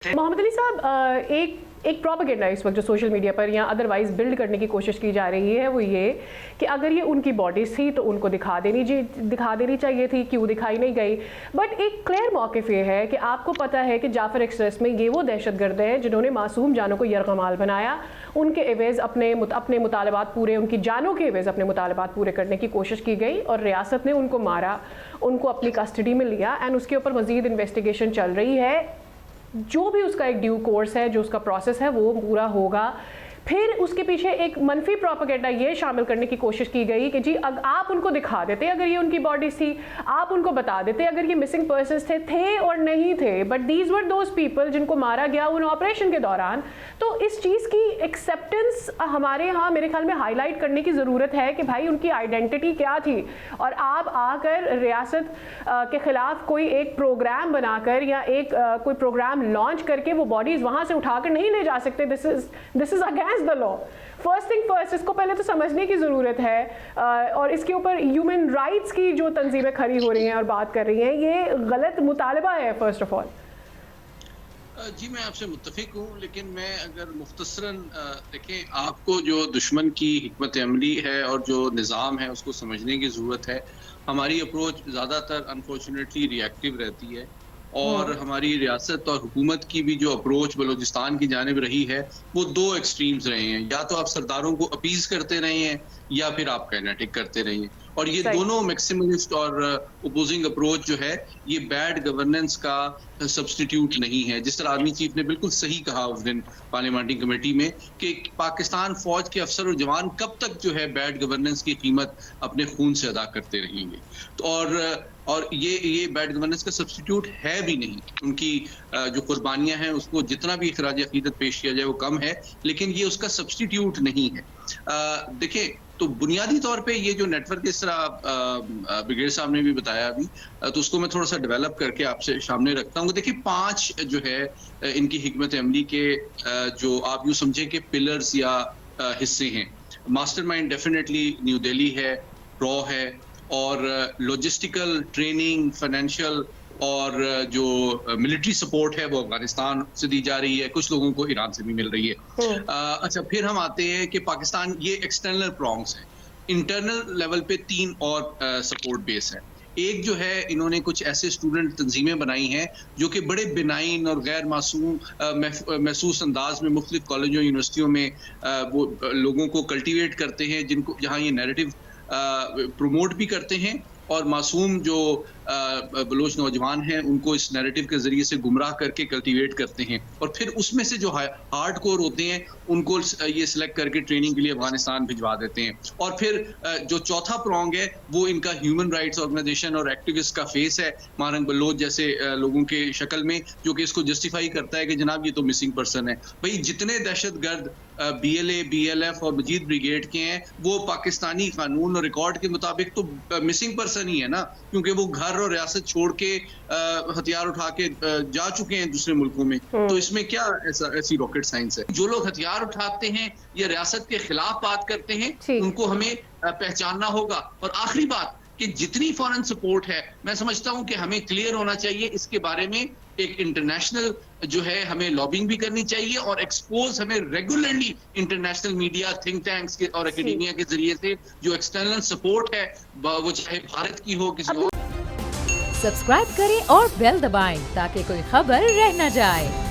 मोहम्मद अली साहब, एक प्रोपेगेंडा इस वक्त जो सोशल मीडिया पर या अदरवाइज़ बिल्ड करने की कोशिश की जा रही है वो ये कि अगर ये उनकी बॉडीज़ थी तो उनको दिखा देनी चाहिए थी, क्यों दिखाई नहीं गई। बट एक क्लियर मौक़िफ़ ये है कि आपको पता है कि जाफ़र एक्सप्रेस में ये वो दहशतगर्द हैं जिन्होंने मासूम जानों को यरगमाल बनाया, उनके एवज़ अपने मुतालबात पूरे, उनकी जानों के एवज़ अपने मुतालबात पूरे करने की कोशिश की गई और रियासत ने उनको मारा, उनको अपनी कस्टडी में लिया एंड उसके ऊपर मज़ीद इन्वेस्टिगेशन चल रही है। जो भी उसका एक ड्यू कोर्स है, जो उसका प्रोसेस है वो पूरा होगा। फिर उसके पीछे एक मनफी प्रोपेगेंडा ये शामिल करने की कोशिश की गई कि जी आप उनको दिखा देते अगर ये उनकी बॉडीज थी, आप उनको बता देते अगर ये मिसिंग पर्सन्स थे और नहीं थे, but these were those people जिनको मारा गया उन ऑपरेशन के दौरान। तो इस चीज़ की एक्सेप्टेंस हमारे यहाँ मेरे ख्याल में हाईलाइट करने की ज़रूरत है कि भाई उनकी आइडेंटिटी क्या थी, और आप आकर रियासत के ख़िलाफ़ कोई एक प्रोग्राम बनाकर या एक कोई प्रोग्राम लॉन्च करके वो बॉडीज़ वहाँ से उठाकर नहीं ले जा सकते। This is against the law. First thing first, इसको पहले तो समझने की ज़रूरत है। और इसके ऊपर ह्यूमन राइट्स की जो तंजीमें खड़ी हो रही हैं और बात कर रही हैं, ये गलत मुतालबा है फर्स्ट ऑफ ऑल। जी मैं आपसे मुत्तफिक हूँ, लेकिन मैं अगर मुख्तसरन देखें, आपको जो दुश्मन की हिकमत अमली है और जो निज़ाम है उसको समझने की ज़रूरत है। हमारी अप्रोच ज़्यादातर अनफॉर्चुनेटली रिएक्टिव रहती है, और हमारी रियासत और हुकूमत की भी जो अप्रोच बलूचिस्तान की जानिब रही है वो दो एक्सट्रीम्स रहे हैं। या तो आप सरदारों को अपीज करते रहे हैं या फिर आप काइनेटिक करते रहे हैं, और ये दोनों मैक्सिमलिस्ट और ओपोजिंग अप्रोच जो है ये बैड गवर्नेंस का सब्स्टिट्यूट नहीं है। जिस तरह आर्मी चीफ ने बिल्कुल सही कहा उस दिन पार्लियामेंट्री कमेटी में कि पाकिस्तान फौज के अफसर और जवान कब तक जो है बैड गवर्नेंस की कीमत अपने खून से अदा करते रहेंगे। तो और ये बैड गवर्नेंस का सब्स्टिट्यूट है भी नहीं। उनकी जो कुर्बानियां हैं उसको जितना भी खराज अकीदत पेश किया जाए वो कम है, लेकिन ये उसका सब्स्टिट्यूट नहीं है। देखिए, तो बुनियादी तौर पे ये जो नेटवर्क इस तरह ब्रिगेड साहब ने भी बताया अभी, तो उसको मैं थोड़ा सा डेवलप करके आपसे सामने रखता हूँ। देखिए, 5 जो है इनकी हिकमत अमली के जो आप यूँ समझे कि पिलर्स या हिस्से हैं। मास्टरमाइंड डेफिनेटली न्यू दिल्ली है, रॉ है, और लॉजिस्टिकल, ट्रेनिंग, फाइनेंशियल और जो मिलिट्री सपोर्ट है वो अफगानिस्तान से दी जा रही है, कुछ लोगों को ईरान से भी मिल रही है। अच्छा, फिर हम आते हैं कि पाकिस्तान, ये एक्सटर्नल प्रॉन्ग्स हैं। इंटरनल लेवल पे 3 और सपोर्ट बेस है। एक जो है, इन्होंने कुछ ऐसे स्टूडेंट तंजीमें बनाई हैं जो कि बड़े बिनाइन और गैर मासूम महसूस अंदाज में मुख्तलिफ कॉलेजों यूनिवर्सिटियों में वो लोगों को कल्टिवेट करते हैं, जिनको जहाँ ये नैरेटिव प्रमोट भी करते हैं, और मासूम जो बलोच नौजवान हैं उनको इस नैरेटिव के जरिए से गुमराह करके कल्टीवेट करते हैं, और फिर उसमें से जो हार्ड कोर होते हैं उनको ये सिलेक्ट करके ट्रेनिंग के लिए अफगानिस्तान भिजवा देते हैं। और फिर जो चौथा प्रोंग है वो इनका ह्यूमन राइट्स ऑर्गेनाइजेशन और एक्टिविस्ट का फेस है, मारंग बलोच जैसे लोगों के शक्ल में, जो कि इसको जस्टिफाई करता है कि जनाब ये तो मिसिंग पर्सन है। भाई, जितने दहशतगर्द BLA, BLF और मजीद ब्रिगेड के हैं वो पाकिस्तानी कानून और रिकॉर्ड के मुताबिक तो मिसिंग पर्सन ही है ना, क्योंकि वो घर और रियासत छोड़ के हथियार उठा के जा चुके हैं दूसरे मुल्कों में। तो इसमें क्या ऐसी रॉकेट साइंस है? जो लोग हथियार उठाते हैं या रियासत के खिलाफ बात करते हैं उनको हमें पहचानना होगा। और आखिरी बात कि जितनी फॉरेन सपोर्ट है, मैं समझता हूं कि हमें क्लियर होना चाहिए इसके बारे में। एक इंटरनेशनल जो है हमें लॉबिंग भी करनी चाहिए, और एक्सपोज हमें regularly international media, think tanks के और एकेडमिया के जरिए से जो एक्सटर्नल सपोर्ट है, वो चाहे भारत की हो किसी और। सब्सक्राइब करें और बेल दबाएं ताकि कोई खबर रह न जाए।